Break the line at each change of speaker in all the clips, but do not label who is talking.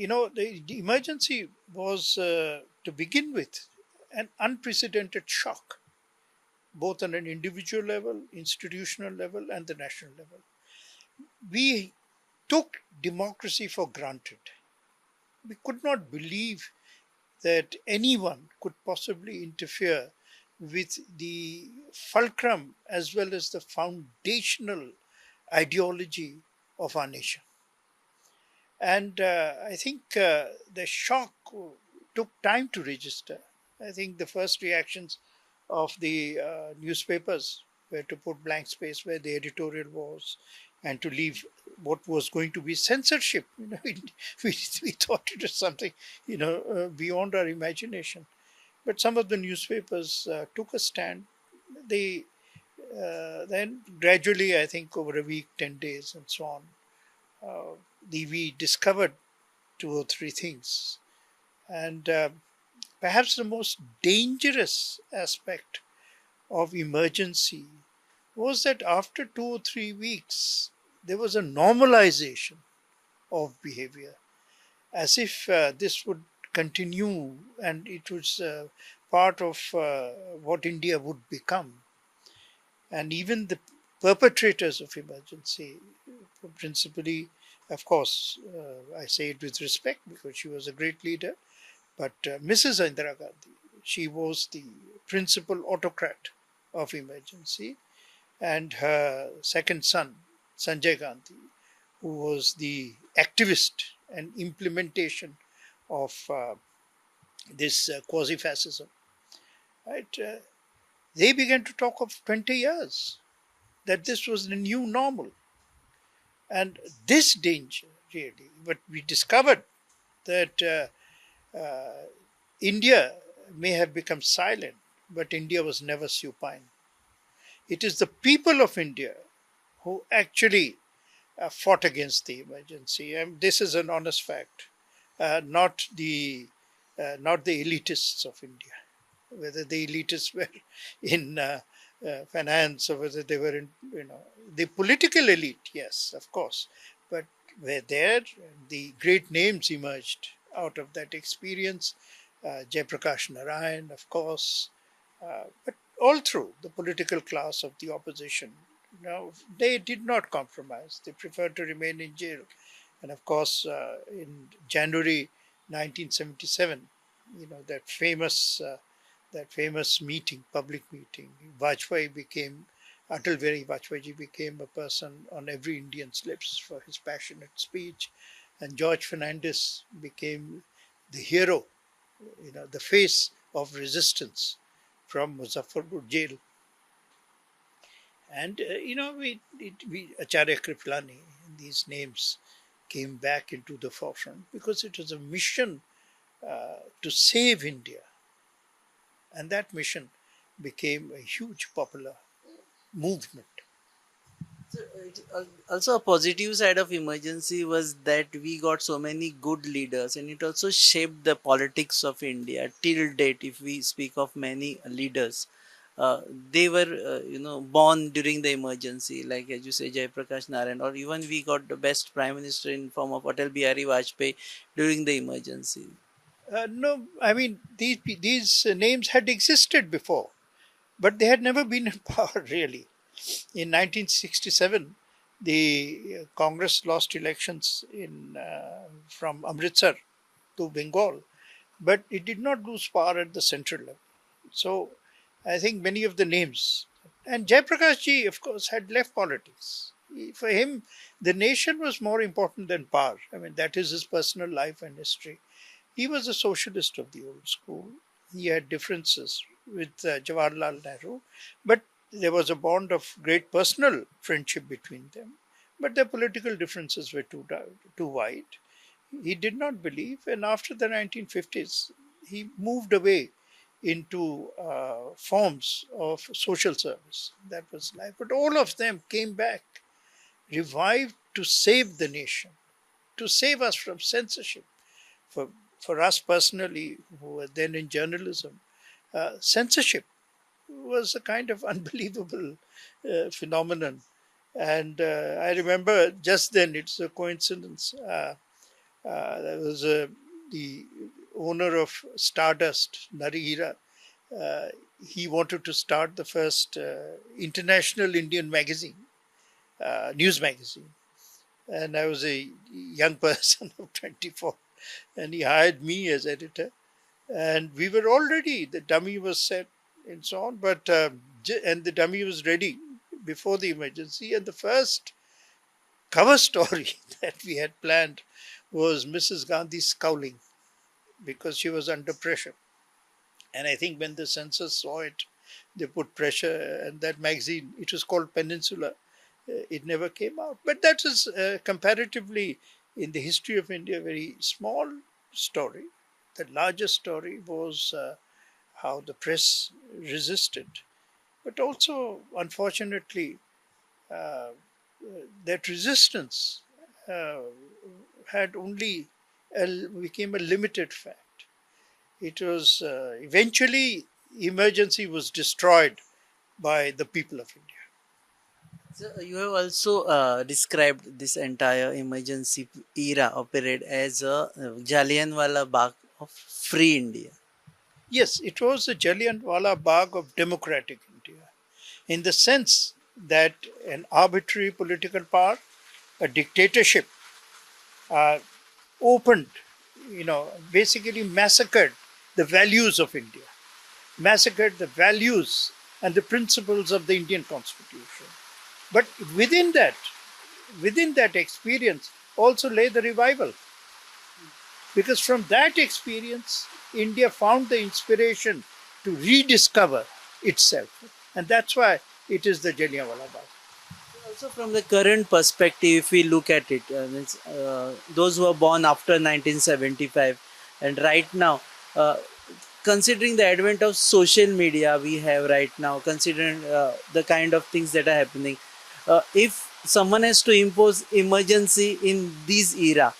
the emergency was, to begin with, an unprecedented shock, both on an individual level, institutional level, and the national level. We took democracy for granted. We could not believe that anyone could possibly interfere with the fulcrum as well as the foundational ideology of our nation. And I think the shock took time to register. I think the first reactions of the newspapers were to put blank space where the editorial was and to leave what was going to be censorship. We thought it was something, beyond our imagination. But some of the newspapers took a stand. They then gradually, I think over a week, 10 days, and so on, uh, we discovered two or three things. And perhaps the most dangerous aspect of emergency was that after 2 or 3 weeks, there was a normalization of behavior, as if this would continue and it was part of what India would become. And even the perpetrators of emergency, principally, of course, I say it with respect because she was a great leader, but Mrs. Indira Gandhi, she was the principal autocrat of emergency, and her second son, Sanjay Gandhi, who was the activist and implementation of this quasi-fascism. Right? They began to talk of 20 years, that this was the new normal. And this danger, really, but we discovered that India may have become silent, but India was never supine. It is the people of India who actually fought against the emergency. And this is an honest fact, not the elitists of India. Whether the elitists were in finance or whether they were in, the political elite, yes, of course. But were there, the great names emerged out of that experience. Jayaprakash Narayan, of course, but all through the political class of the opposition. They did not compromise. They preferred to remain in jail. And of course, in January 1977, that famous meeting, public meeting, Atal Bihari Vajpayee became a person on every Indian's lips for his passionate speech, and George Fernandez became the hero, the face of resistance from Muzaffarpur jail. And Acharya Kriplani, these names came back into the forefront because it was a mission to save India, and that mission became a huge popular movement.
So also a positive side of emergency was that we got so many good leaders, and it also shaped the politics of India till date. If we speak of many leaders, they were born during the emergency, like as you say Jayaprakash Narayan, or even we got the best prime minister in form of Atal Bihari Vajpayee during the emergency.
No, I mean these names had existed before, but they had never been in power really. In 1967, the Congress lost elections from Amritsar to Bengal, but it did not lose power at the central level. So I think many of the names, and Jayaprakash ji, of course, had left politics. For him, the nation was more important than power. I mean, that is his personal life and history. He was a socialist of the old school. He had differences with Jawaharlal Nehru, but there was a bond of great personal friendship between them. But their political differences were too wide. He did not believe, and after the 1950s, he moved away into forms of social service. That was life. But all of them came back, revived to save the nation, to save us from censorship. For, for us personally, who were then in journalism, censorship was a kind of unbelievable phenomenon. And I remember just then, it's a coincidence, There was the owner of Stardust, Narihira. Uh, he wanted to start the first international Indian magazine, news magazine. And I was a young person of 24, and he hired me as editor. And we were all ready. The dummy was set and so on, but and the dummy was ready before the emergency. And the first cover story that we had planned was Mrs. Gandhi scowling because she was under pressure. And I think when the censors saw it, they put pressure, and that magazine, it was called Peninsula, it never came out. But that is comparatively, in the history of India, a very small story. The largest story was how the press resisted. But also, unfortunately, uh, that resistance uh, had only became a limited fact. It was eventually emergency was destroyed by the people of India.
So you have also described this entire emergency era of period as a Jallianwala Bagh of free India.
Yes, it was the Jallianwala Bagh of democratic India, in the sense that an arbitrary political power, a dictatorship, uh, opened, basically massacred the values of India, massacred the values and the principles of the Indian Constitution. But within that experience also lay the revival, because from that experience, India found the inspiration to rediscover itself, and that's why it is the Jallianwala Bagh.
Also, from the current perspective, if we look at it, those who are born after 1975 and right now, uh, considering the advent of social media we have right now, considering the kind of things that are happening, if someone has to impose emergency in this era,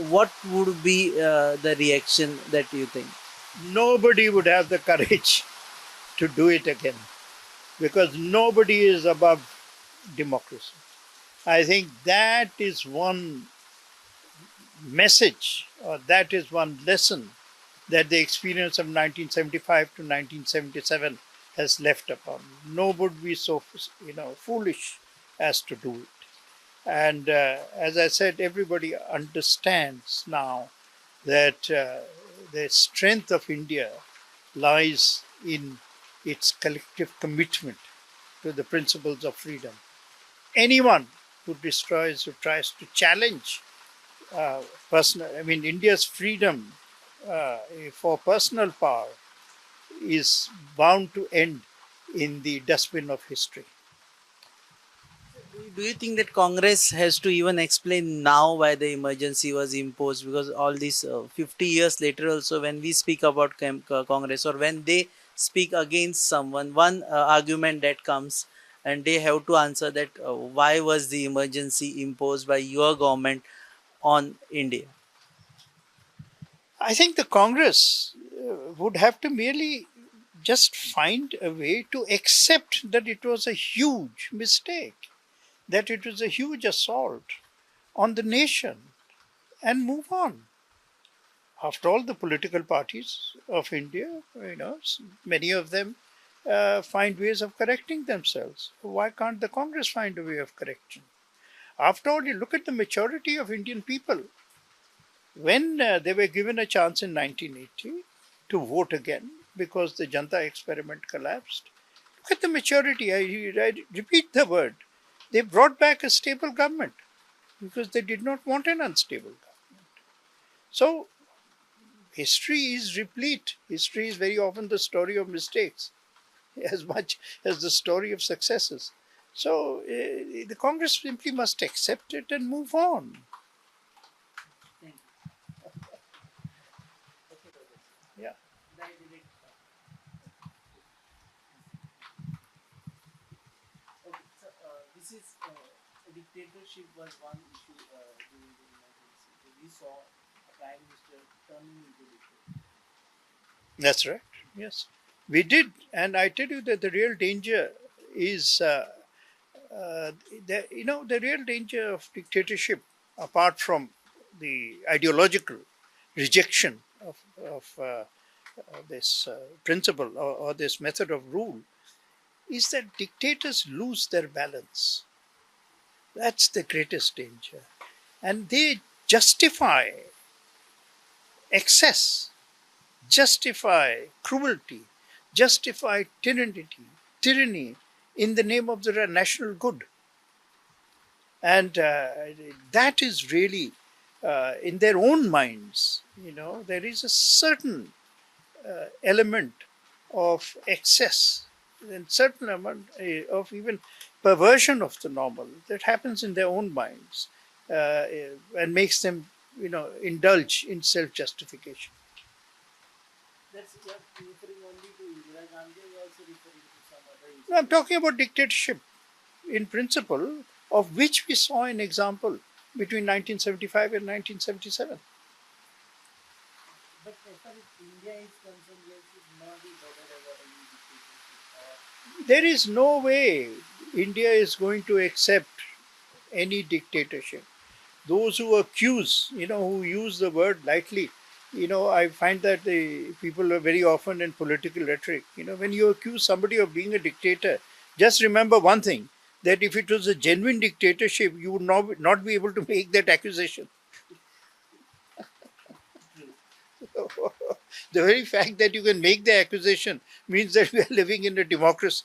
what would be the reaction that you think?
Nobody would have the courage to do it again, because nobody is above democracy. I think that is one message, or that is one lesson that the experience of 1975 to 1977 has left upon. Nobody be so foolish as to do it. And as I said, everybody understands now that the strength of India lies in its collective commitment to the principles of freedom. Anyone who destroys, who tries to challenge India's freedom for personal power is bound to end in the dustbin of history.
Do you think that Congress has to even explain now why the emergency was imposed? Because all these 50 years later, also, when we speak about Congress or when they speak against someone, one argument that comes and they have to answer that why was the emergency imposed by your government on India?
I think the Congress would have to merely just find a way to accept that it was a huge mistake, that it was a huge assault on the nation, and move on. After all, the political parties of India, many of them find ways of correcting themselves. Why can't the Congress find a way of correction? After all, you look at the maturity of Indian people. When they were given a chance in 1980 to vote again because the Janta experiment collapsed, look at the maturity. I repeat the word. They brought back a stable government because they did not want an unstable government. So history is replete. History is very often the story of mistakes as much as the story of successes. So the Congress simply must accept it and move on. Yeah.
Okay, so this is dictatorship was one issue during the emergency. So we saw a prime minister turning into dictator.
That's right. Yes, we did, and I tell you that the real danger is, uh, the real danger of dictatorship, apart from the ideological rejection of this principle or this method of rule is that dictators lose their balance. That's the greatest danger. And they justify excess, justify cruelty, justify tyranny in the name of the national good. And that is really in their own minds, there is a certain element of excess and certain amount of even perversion of the normal that happens in their own minds and makes them indulge in self-justification.
That's just referring only to Indira Gandhi, or also referring to some other
Now, I'm
incident.
talking about dictatorship in principle, of which we saw an example between 1975 and 1977.
But as far as India is concerned, we should not be bothered about any dictatorship or
There is no way India is going to accept any dictatorship. Those who accuse, who use the word lightly, I find that the people are very often in political rhetoric. When you accuse somebody of being a dictator, just remember one thing, that if it was a genuine dictatorship, you would not be able to make that accusation.
true.
The very fact that you can make the accusation means that we are living in a democracy.